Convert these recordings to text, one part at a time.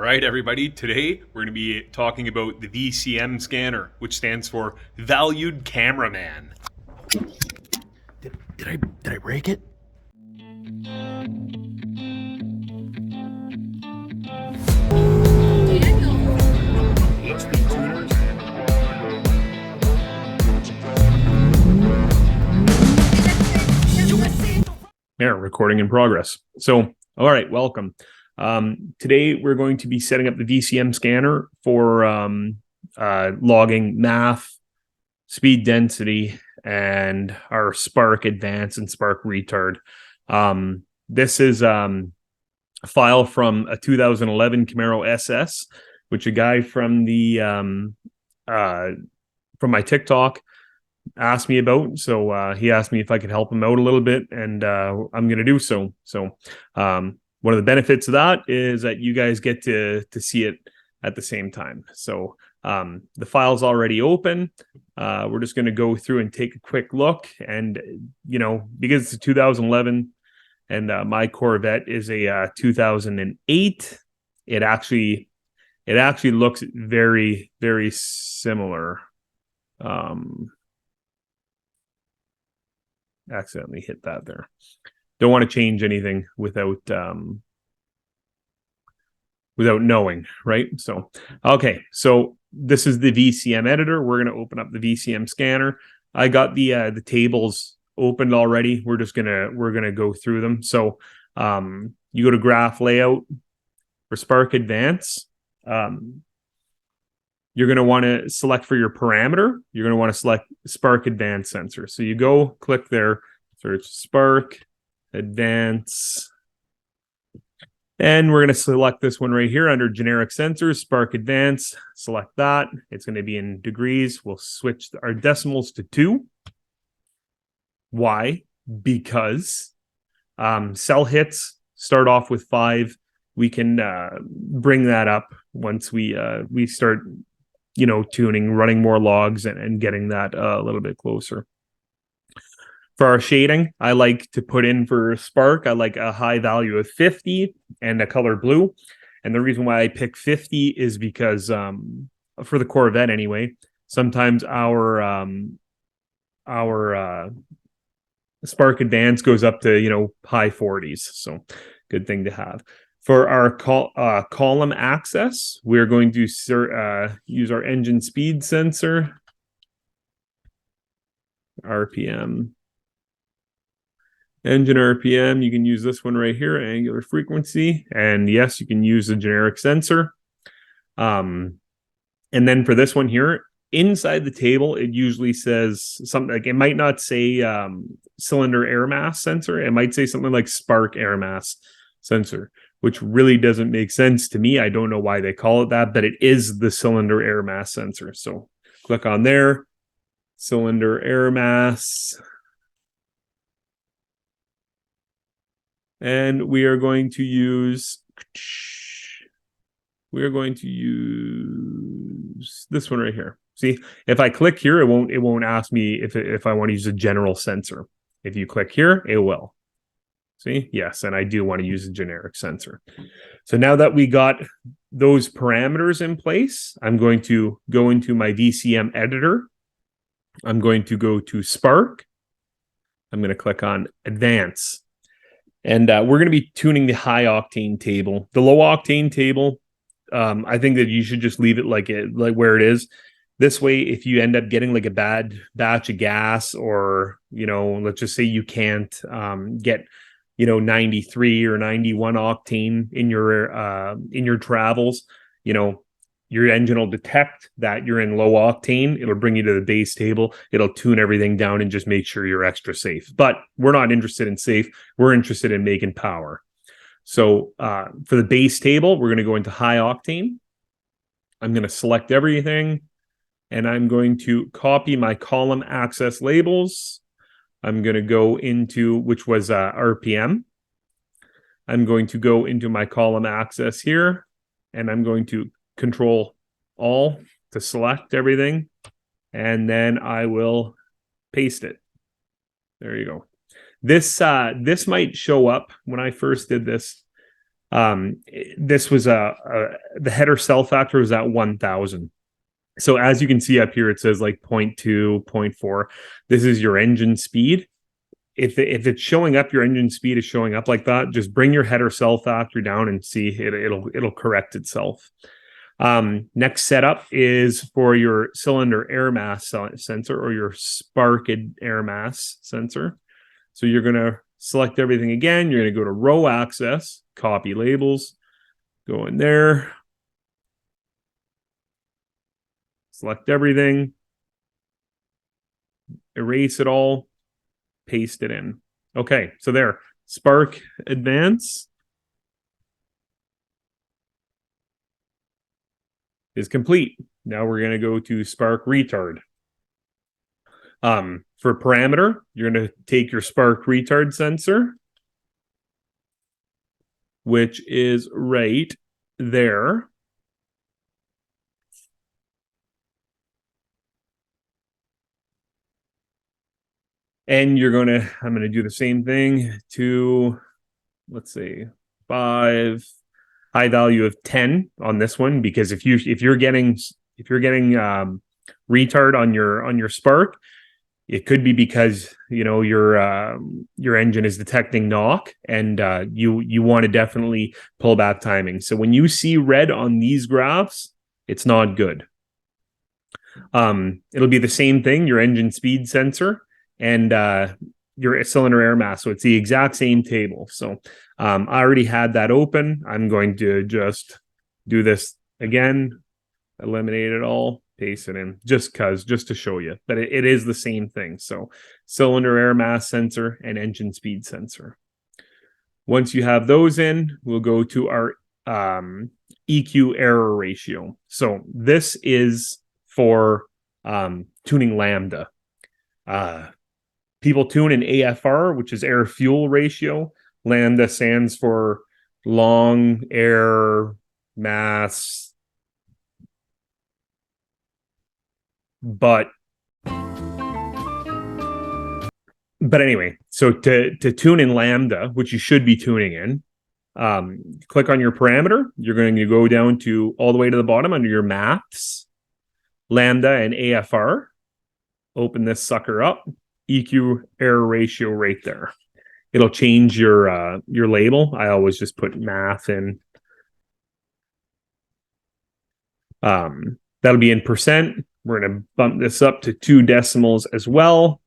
All right, everybody. Today we're going to be talking about the VCM scanner, which stands for Valued Cameraman. Did I break it? Yeah, recording in progress. So, all right, welcome. Today we're going to be setting up the VCM scanner for logging math, speed density, and our Spark Advance and Spark Retard. This is a file from a 2011 Camaro SS, which a guy from from my TikTok asked me about. So he asked me if I could help him out a little bit, and I'm going to do so. So one of the benefits of that is that you guys get to see it at the same time. So the file's already open. We're just going to go through and take a quick look. And, because it's a 2011 and my Corvette is a 2008, it actually looks very, very similar. Accidentally hit that there. Don't want to change anything without knowing, right? So, okay. So this is the VCM editor. We're going to open up the VCM scanner. I got the tables opened already. We're gonna go through them. So you go to graph layout for Spark Advance. You're going to want to select for your parameter. You're going to want to select Spark Advance sensor. So you go click there, search Spark Advance. And we're going to select this one right here under generic sensors, Spark Advance. Select that. It's going to be in degrees. We'll switch our decimals to 2. Why? Because cell hits start off with 5. We can bring that up once we start tuning, running more logs and getting that a little bit closer. For our shading, I like to put in for Spark, I like a high value of 50 and a color blue. And the reason why I pick 50 is because for the Corvette anyway, sometimes our Spark Advance goes up to, high 40s. So good thing to have. For our column access, we're going to use our engine speed sensor, RPM. Engine RPM, you can use this one right here, angular frequency. And yes, you can use the generic sensor. And then for this one here, inside the table, it usually says something like, it might not say cylinder air mass sensor. It might say something like spark air mass sensor, which really doesn't make sense to me. I don't know why they call it that, but it is the cylinder air mass sensor. So click on there, cylinder air mass. And we are going to use this one right here. See, if I click here, it won't ask me if I want to use a general sensor. If you click here, it will. See, yes, and I do want to use a generic sensor. So now that we got those parameters in place, I'm going to go into my VCM editor. I'm going to go to Spark. I'm going to click on Advance. And we're going to be tuning the high octane table. The low octane table, I think that you should just leave it like where it is. This way, if you end up getting like a bad batch of gas, or let's just say you can't get 93 or 91 octane in your travels, your engine will detect that you're in low octane. It'll bring you to the base table. It'll tune everything down and just make sure you're extra safe. But we're not interested in safe. We're interested in making power. So for the base table, we're going to go into high octane. I'm going to select everything, and I'm going to copy my column access labels. I'm going to go into, which was RPM. I'm going to go into my column access here, and I'm going to Control all to select everything, and then I will paste it. There you go. This might show up when I first did this. This was the header cell factor was at 1000. So as you can see up here, it says like 0.2, 0.4. This is your engine speed. If it's showing up, your engine speed is showing up like that, just bring your header cell factor down and see it'll correct itself. Next setup is for your cylinder air mass sensor or your spark air mass sensor. So you're going to select everything again. You're going to go to row access, copy labels, go in there, select everything, erase it all, paste it in. Okay, so there, Spark Advance is complete. Now we're going to go to Spark Retard. For parameter, you're going to take your Spark Retard sensor, which is right there. And I'm going to do the same thing to, let's say, 5, high value of 10 on this one, because if you're getting retard on your spark, it could be because your engine is detecting knock, and you want to definitely pull back timing. So when you see red on these graphs, it's not good. It'll be the same thing, your engine speed sensor and your cylinder air mass. So it's the exact same table. So I already had that open. I'm going to just do this again, eliminate it all, paste it in, just to show you that it is the same thing. So cylinder air mass sensor and engine speed sensor. Once you have those in, we'll go to our EQ error ratio. So this is for tuning lambda. People tune in AFR, which is air fuel ratio. Lambda stands for long air mass. But anyway, so to tune in lambda, which you should be tuning in, click on your parameter. You're going to go down to all the way to the bottom under your maths, lambda and AFR. Open this sucker up. EQ error ratio right there. It'll change your label. I always just put math in. That'll be in percent. We're going to bump this up to 2 decimals as well.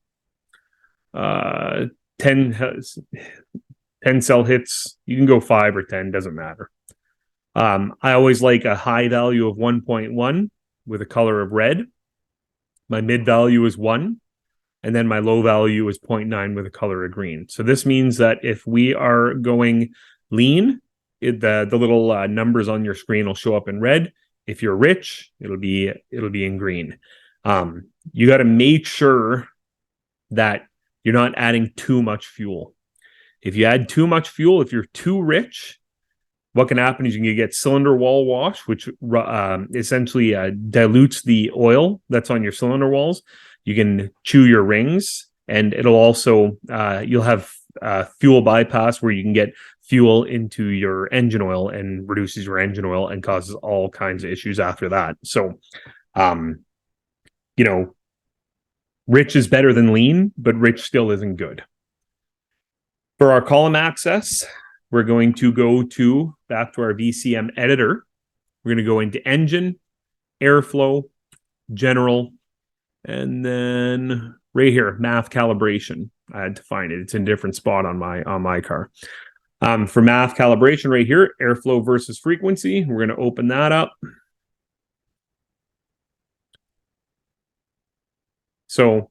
10 cell hits. You can go 5 or 10, doesn't matter. I always like a high value of 1.1 with a color of red. My mid value is 1. And then my low value is 0.9 with a color of green. So this means that if we are going lean, the little numbers on your screen will show up in red. If you're rich, it'll be in green. You got to make sure that you're not adding too much fuel. If you add too much fuel, if you're too rich, what can happen is you can get cylinder wall wash, which essentially dilutes the oil that's on your cylinder walls. You can chew your rings, and it'll also you'll have fuel bypass where you can get fuel into your engine oil and reduces your engine oil and causes all kinds of issues after that. So, rich is better than lean, but rich still isn't good. For our column access, we're going to go back to our VCM editor. We're going to go into engine, airflow, general, and then right here, math calibration. I had to find it. It's in a different spot on my car. For math calibration right here, airflow versus frequency. We're going to open that up. So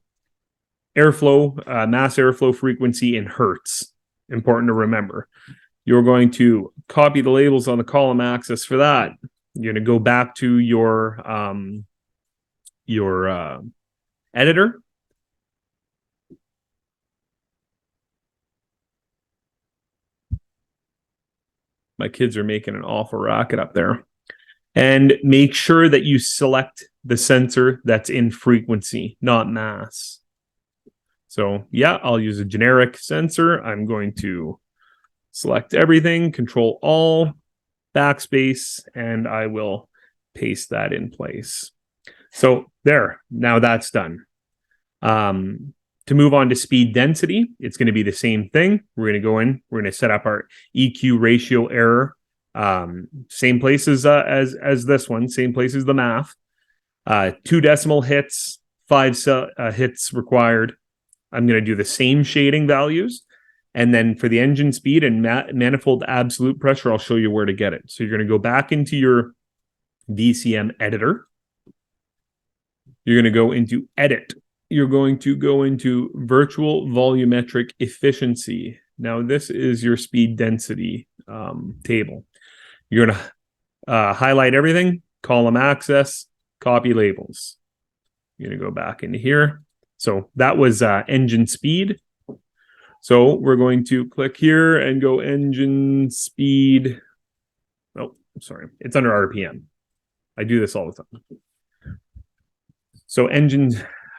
airflow, mass airflow frequency in hertz. Important to remember. You're going to copy the labels on the column axis for that. You're going to go back to your editor. My kids are making an awful racket up there. And make sure that you select the sensor that's in frequency, not mass. So yeah, I'll use a generic sensor. I'm going to select everything, Control All, backspace, and I will paste that in place. So there, now that's done. To move on to speed density, it's going to be the same thing. We're going to go in, we're going to set up our EQ ratio error, same places as this one, same place as the math. 2 decimal hits, 5 hits required. I'm going to do the same shading values. And then for the engine speed and manifold absolute pressure, I'll show you where to get it. So you're going to go back into your VCM editor. You're going to go into edit. You're going to go into virtual volumetric efficiency. Now, this is your speed density table. You're going to highlight everything, column access, copy labels. You're going to go back into here. So that was engine speed. So we're going to click here and go engine speed. Oh, sorry. It's under RPM. I do this all the time. So engine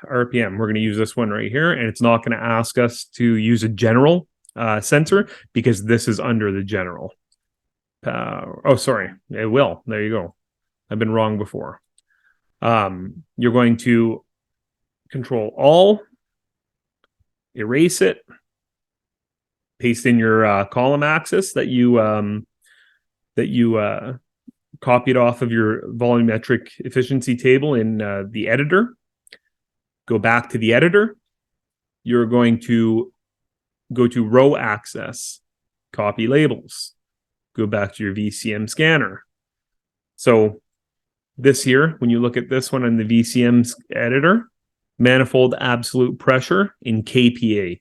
RPM, we're going to use this one right here, and it's not going to ask us to use a general sensor because this is under the general. Oh, sorry. It will. There you go. I've been wrong before. You're going to Control All, erase it, paste in your column axis that you copied off of your volumetric efficiency table in the editor. Go back to the editor. You're going to go to row access, copy labels, go back to your VCM scanner. So this here, when you look at this one on the VCM editor, manifold absolute pressure in kPa.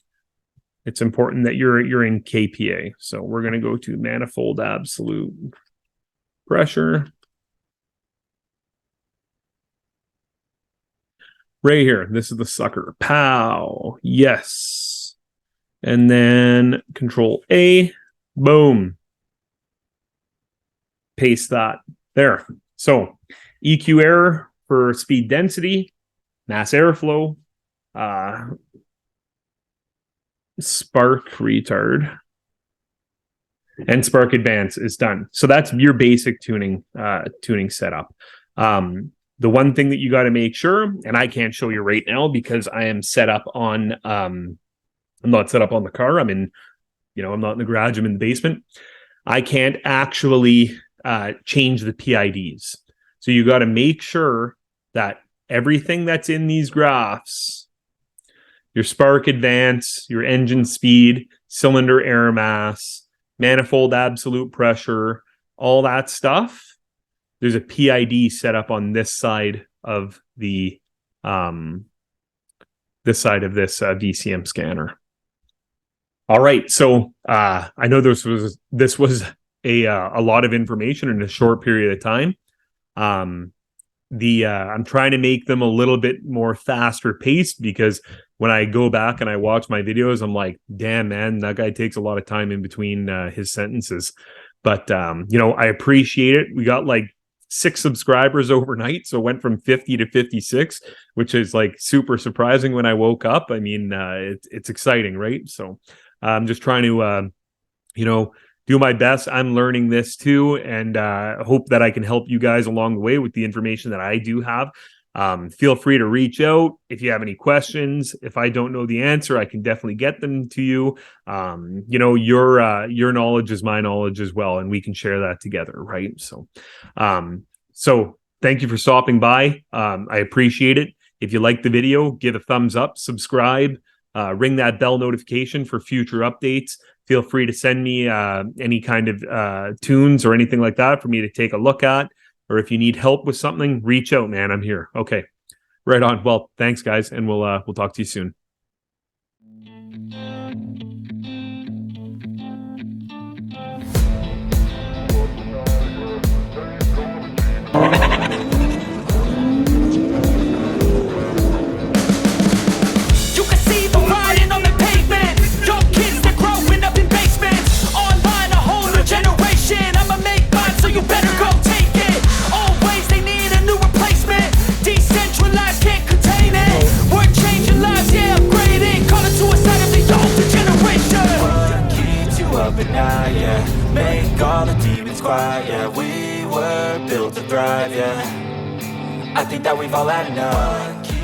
It's important that you're in kPa. So we're going to go to manifold absolute pressure. Right here, this is the sucker. Pow. Yes. And then Control A. Boom. Paste that there. So EQ error for speed density, mass airflow, spark retard, and spark advance is done. So that's your basic tuning setup. The one thing that you got to make sure, and I can't show you right now because I am set up on, I'm not set up on the car. I'm in, I'm not in the garage. I'm in the basement. I can't actually change the PIDs. So you got to make sure that everything that's in these graphs, your spark advance, your engine speed, cylinder air mass, manifold absolute pressure, all that stuff, there's a PID set up on this side of the VCM scanner. All right, so I know this was a lot of information in a short period of time. I'm trying to make them a little bit more faster paced because when I go back and I watch my videos, I'm like, damn, man, that guy takes a lot of time in between his sentences. But I appreciate it. We got like 6 subscribers overnight, so it went from 50 to 56, which is like super surprising when I woke up. I mean, it's exciting, right? So I'm just trying to do my best. I'm learning this too, and hope that I can help you guys along the way with the information that I do have. Feel free to reach out if you have any questions. If I don't know the answer, I can definitely get them to you. Your knowledge is my knowledge as well, and we can share that together, right? So thank you for stopping by. I appreciate it. If you like the video, give a thumbs up, subscribe, ring that bell notification for future updates. Feel free to send me any kind of tunes or anything like that for me to take a look at. Or if you need help with something, reach out, man. I'm here. Okay. Right on. Well, thanks, guys. And we'll talk to you soon. Decentralized, can't contain it. We're changing lives, yeah, upgrading. Call it suicide of the to thrive, yeah. I think that we've all had enough.